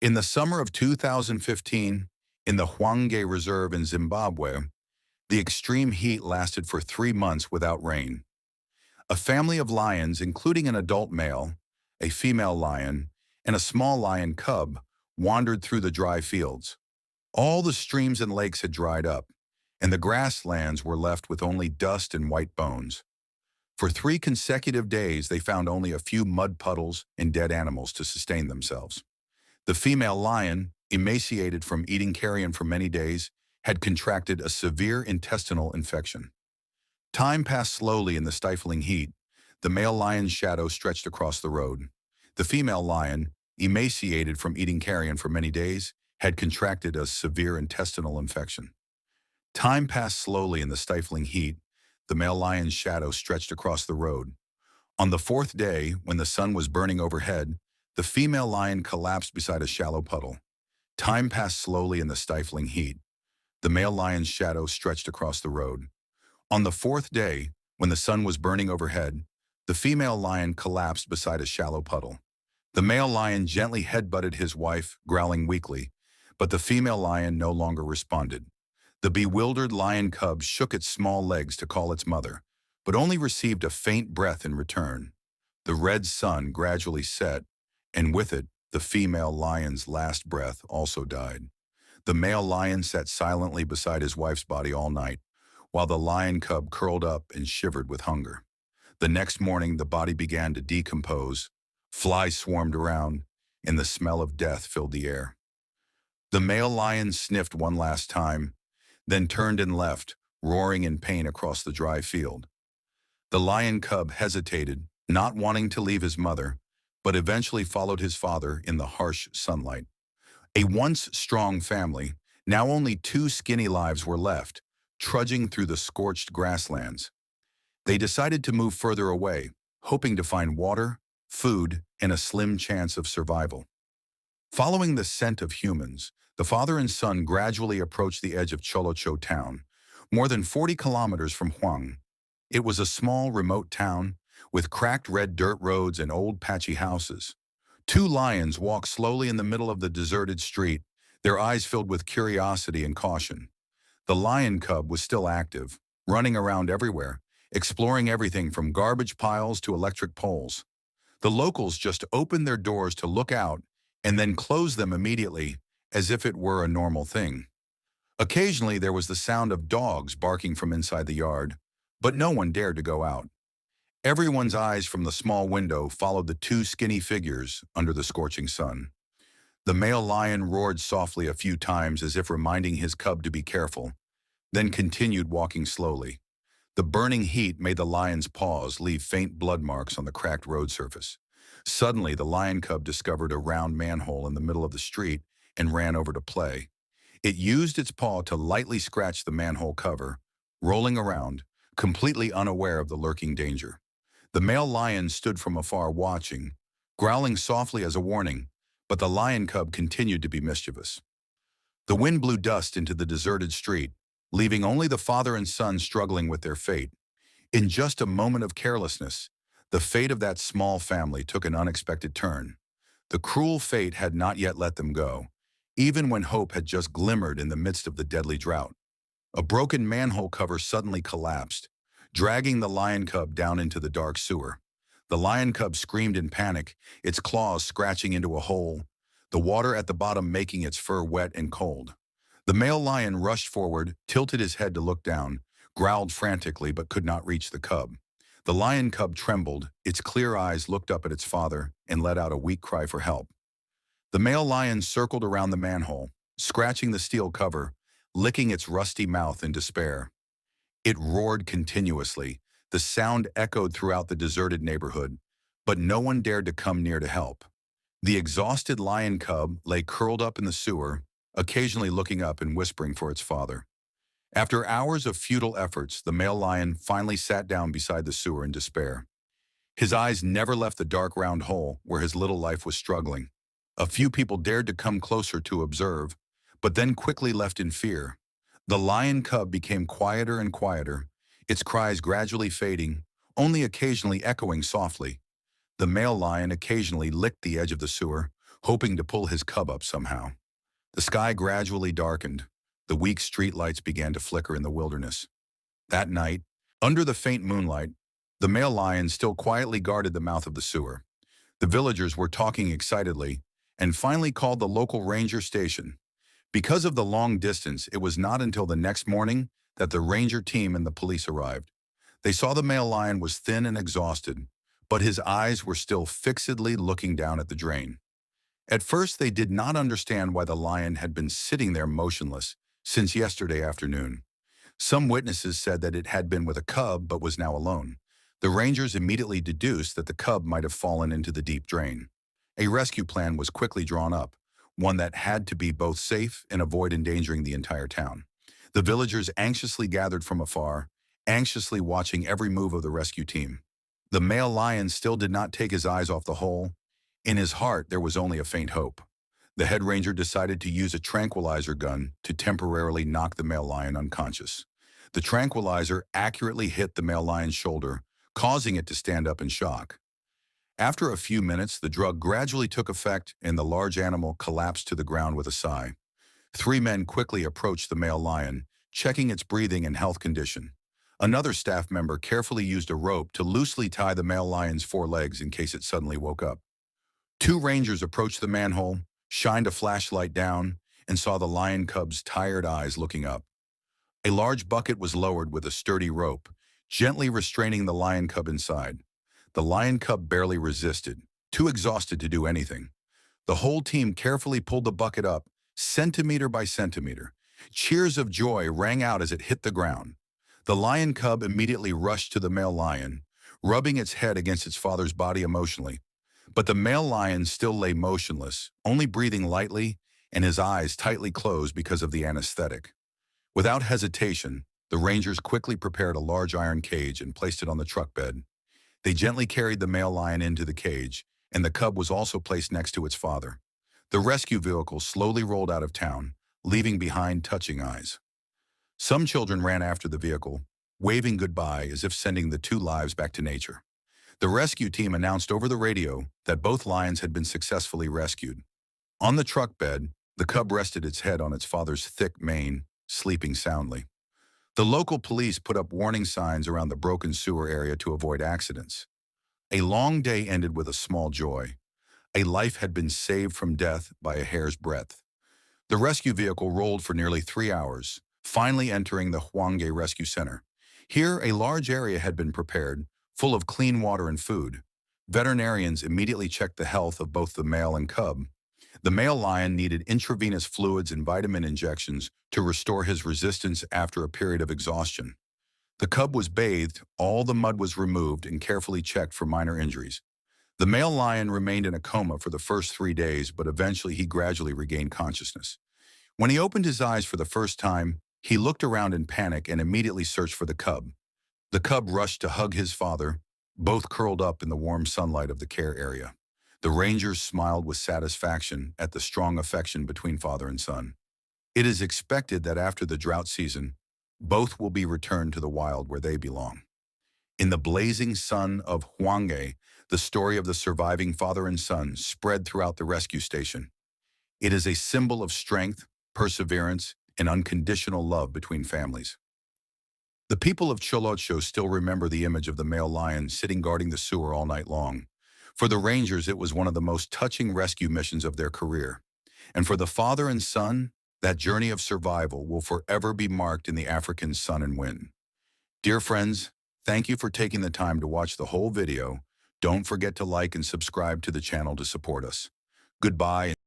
In the summer of 2015, in the Hwange Reserve in Zimbabwe, the extreme heat lasted for 3 months without rain. A family of lions, including an adult male, a female lion, and a small lion cub, wandered through the dry fields. All the streams and lakes had dried up, and the grasslands were left with only dust and white bones. For 3 consecutive days, they found only a few mud puddles and dead animals to sustain themselves. The female lion, emaciated from eating carrion for many days, had contracted a severe intestinal infection. Time passed slowly in the stifling heat. The male lion's shadow stretched across the road. The female lion, emaciated from eating carrion for many days, had contracted a severe intestinal infection. Time passed slowly in the stifling heat. The male lion's shadow stretched across the road. On the fourth day, when the sun was burning overhead, the female lion collapsed beside a shallow puddle. Time passed slowly in the stifling heat. The male lion's shadow stretched across the road. On the fourth day, when the sun was burning overhead, the female lion collapsed beside a shallow puddle. The male lion gently headbutted his wife, growling weakly, but the female lion no longer responded. The bewildered lion cub shook its small legs to call its mother, but only received a faint breath in return. The red sun gradually set, and with it, the female lion's last breath also died. The male lion sat silently beside his wife's body all night, while the lion cub curled up and shivered with hunger. The next morning, the body began to decompose. Flies swarmed around, and the smell of death filled the air. The male lion sniffed one last time, then turned and left, roaring in pain across the dry field. The lion cub hesitated, not wanting to leave his mother, but eventually followed his father in the harsh sunlight. A once strong family, now only 2 skinny lives were left, trudging through the scorched grasslands. They decided to move further away, hoping to find water, food, and a slim chance of survival. Following the scent of humans, the father and son gradually approached the edge of Cholocho town, more than 40 kilometers from Hwang. It was a small, remote town with cracked red dirt roads and old patchy houses. 2 lions walked slowly in the middle of the deserted street, their eyes filled with curiosity and caution. The lion cub was still active, running around everywhere, exploring everything from garbage piles to electric poles. The locals just opened their doors to look out and then closed them immediately, as if it were a normal thing. Occasionally, there was the sound of dogs barking from inside the yard, but no one dared to go out. Everyone's eyes from the small window followed the 2 skinny figures under the scorching sun. The male lion roared softly a few times as if reminding his cub to be careful, then continued walking slowly. The burning heat made the lion's paws leave faint blood marks on the cracked road surface. Suddenly, the lion cub discovered a round manhole in the middle of the street and ran over to play. It used its paw to lightly scratch the manhole cover, rolling around, completely unaware of the lurking danger. The male lion stood from afar watching, growling softly as a warning, but the lion cub continued to be mischievous. The wind blew dust into the deserted street, leaving only the father and son struggling with their fate. In just a moment of carelessness, the fate of that small family took an unexpected turn. The cruel fate had not yet let them go, even when hope had just glimmered in the midst of the deadly drought. A broken manhole cover suddenly collapsed, dragging the lion cub down into the dark sewer. The lion cub screamed in panic, its claws scratching into a hole, the water at the bottom making its fur wet and cold. The male lion rushed forward, tilted his head to look down, growled frantically but could not reach the cub. The lion cub trembled, its clear eyes looked up at its father and let out a weak cry for help. The male lion circled around the manhole, scratching the steel cover, licking its rusty mouth in despair. It roared continuously. The sound echoed throughout the deserted neighborhood, but no one dared to come near to help. The exhausted lion cub lay curled up in the sewer, occasionally looking up and whispering for its father. After hours of futile efforts, the male lion finally sat down beside the sewer in despair. His eyes never left the dark round hole where his little life was struggling. A few people dared to come closer to observe, but then quickly left in fear. The lion cub became quieter and quieter, its cries gradually fading, only occasionally echoing softly. The male lion occasionally licked the edge of the sewer, hoping to pull his cub up somehow. The sky gradually darkened. The weak streetlights began to flicker in the wilderness. That night, under the faint moonlight, the male lion still quietly guarded the mouth of the sewer. The villagers were talking excitedly and finally called the local ranger station. Because of the long distance, it was not until the next morning that the ranger team and the police arrived. They saw the male lion was thin and exhausted, but his eyes were still fixedly looking down at the drain. At first, they did not understand why the lion had been sitting there motionless since yesterday afternoon. Some witnesses said that it had been with a cub but was now alone. The rangers immediately deduced that the cub might have fallen into the deep drain. A rescue plan was quickly drawn up, one that had to be both safe and avoid endangering the entire town. The villagers anxiously gathered from afar, anxiously watching every move of the rescue team. The male lion still did not take his eyes off the hole. In his heart, there was only a faint hope. The head ranger decided to use a tranquilizer gun to temporarily knock the male lion unconscious. The tranquilizer accurately hit the male lion's shoulder, causing it to stand up in shock. After a few minutes, the drug gradually took effect and the large animal collapsed to the ground with a sigh. 3 men quickly approached the male lion, checking its breathing and health condition. Another staff member carefully used a rope to loosely tie the male lion's 4 legs in case it suddenly woke up. 2 rangers approached the manhole, shined a flashlight down, and saw the lion cub's tired eyes looking up. A large bucket was lowered with a sturdy rope, gently restraining the lion cub inside. The lion cub barely resisted, too exhausted to do anything. The whole team carefully pulled the bucket up, centimeter by centimeter. Cheers of joy rang out as it hit the ground. The lion cub immediately rushed to the male lion, rubbing its head against its father's body emotionally. But the male lion still lay motionless, only breathing lightly and his eyes tightly closed because of the anesthetic. Without hesitation, the rangers quickly prepared a large iron cage and placed it on the truck bed. They gently carried the male lion into the cage, and the cub was also placed next to its father. The rescue vehicle slowly rolled out of town, leaving behind touching eyes. Some children ran after the vehicle, waving goodbye as if sending the 2 lives back to nature. The rescue team announced over the radio that both lions had been successfully rescued. On the truck bed, the cub rested its head on its father's thick mane, sleeping soundly. The local police put up warning signs around the broken sewer area to avoid accidents. A long day ended with a small joy. A life had been saved from death by a hair's breadth. The rescue vehicle rolled for nearly 3 hours, finally entering the Hwanghae Rescue Center. Here, a large area had been prepared, full of clean water and food. Veterinarians immediately checked the health of both the male and cub. The male lion needed intravenous fluids and vitamin injections to restore his resistance after a period of exhaustion. The cub was bathed, all the mud was removed, and carefully checked for minor injuries. The male lion remained in a coma for the first 3 days, but eventually he gradually regained consciousness. When he opened his eyes for the first time, he looked around in panic and immediately searched for the cub. The cub rushed to hug his father, both curled up in the warm sunlight of the care area. The rangers smiled with satisfaction at the strong affection between father and son. It is expected that after the drought season, both will be returned to the wild where they belong. In the blazing sun of Hwanghae, the story of the surviving father and son spread throughout the rescue station. It is a symbol of strength, perseverance, and unconditional love between families. The people of Cholotcho still remember the image of the male lion sitting guarding the sewer all night long. For the rangers, it was one of the most touching rescue missions of their career. And for the father and son, that journey of survival will forever be marked in the African sun and wind. Dear friends, thank you for taking the time to watch the whole video. Don't forget to like and subscribe to the channel to support us. Goodbye.